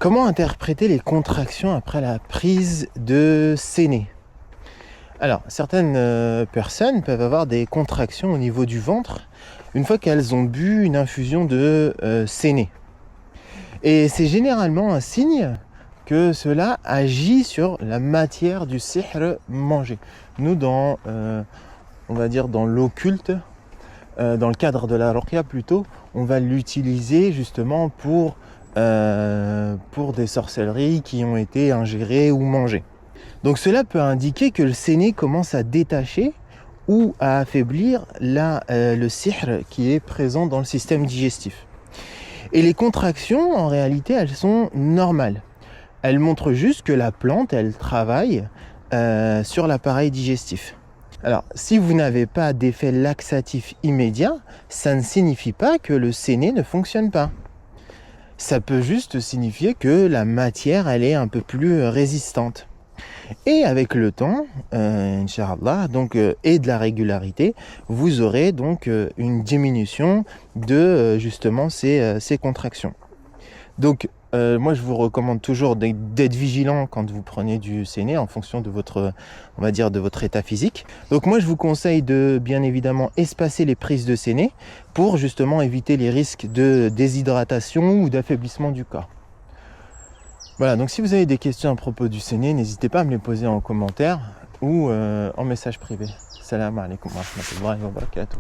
Comment interpréter les contractions après la prise de séné? Alors, certaines personnes peuvent avoir des contractions au niveau du ventre une fois qu'elles ont bu une infusion de séné. Et c'est généralement un signe que cela agit sur la matière du sihr mangé. Nous, on va dire dans l'occulte, dans le cadre de la ruqya plutôt, on va l'utiliser justement pour des sorcelleries qui ont été ingérées ou mangées. Donc cela peut indiquer que le séné commence à détacher ou à affaiblir le sihr qui est présent dans le système digestif. Et les contractions, en réalité, elles sont normales. Elles montrent juste que la plante, elle travaille sur l'appareil digestif. Alors, si vous n'avez pas d'effet laxatif immédiat, ça ne signifie pas que le séné ne fonctionne pas. Ça peut juste signifier que la matière, elle est un peu plus résistante. Et avec le temps, Inch'Allah, et de la régularité, vous aurez donc une diminution de justement ces contractions. Donc, moi, je vous recommande toujours d'être vigilant quand vous prenez du séné en fonction de votre, on va dire, de votre état physique. Donc, moi, je vous conseille de, bien évidemment, espacer les prises de séné pour justement éviter les risques de déshydratation ou d'affaiblissement du corps. Voilà, donc si vous avez des questions à propos du séné, n'hésitez pas à me les poser en commentaire ou en message privé. Salam alaikum wa rahmatullahi wa barakatuh.